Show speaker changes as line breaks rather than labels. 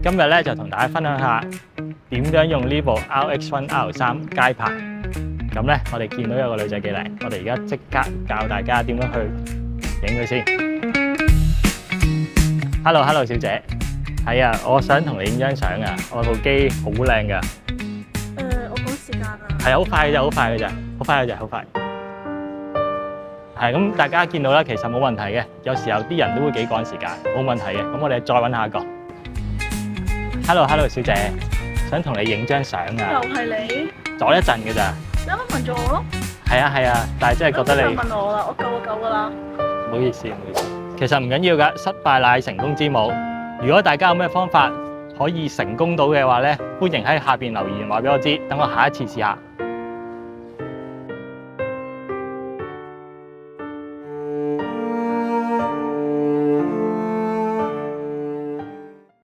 今日咧就同大家分享下點樣用呢部 RX1 R3 街拍。咁咧，我哋見到有個女仔幾靚，我哋而家即刻教大家點樣去影佢先。Hello，小姐，係啊，我想同你影張相啊，我部機好靚噶。
我趕時間啊。
係好快嘅啫，好快嘅啫，好快嘅啫，好快。係咁，大家見到啦，其實冇問題嘅。有時候啲人都會幾趕時間，冇問題嘅。咁我哋再揾下一個。Hello，小姐，想同你影張相啊。
又係你？
阻一陣嘅咋？
你啱啱問咗我咯。
係啊，但係真係覺得你。
問我啦，我夠噶啦。
唔好意思。其實唔緊要㗎，失敗乃成功之母。如果大家有咩方法可以成功到嘅話咧，歡迎喺下邊留言話俾我知，等我下一次試下。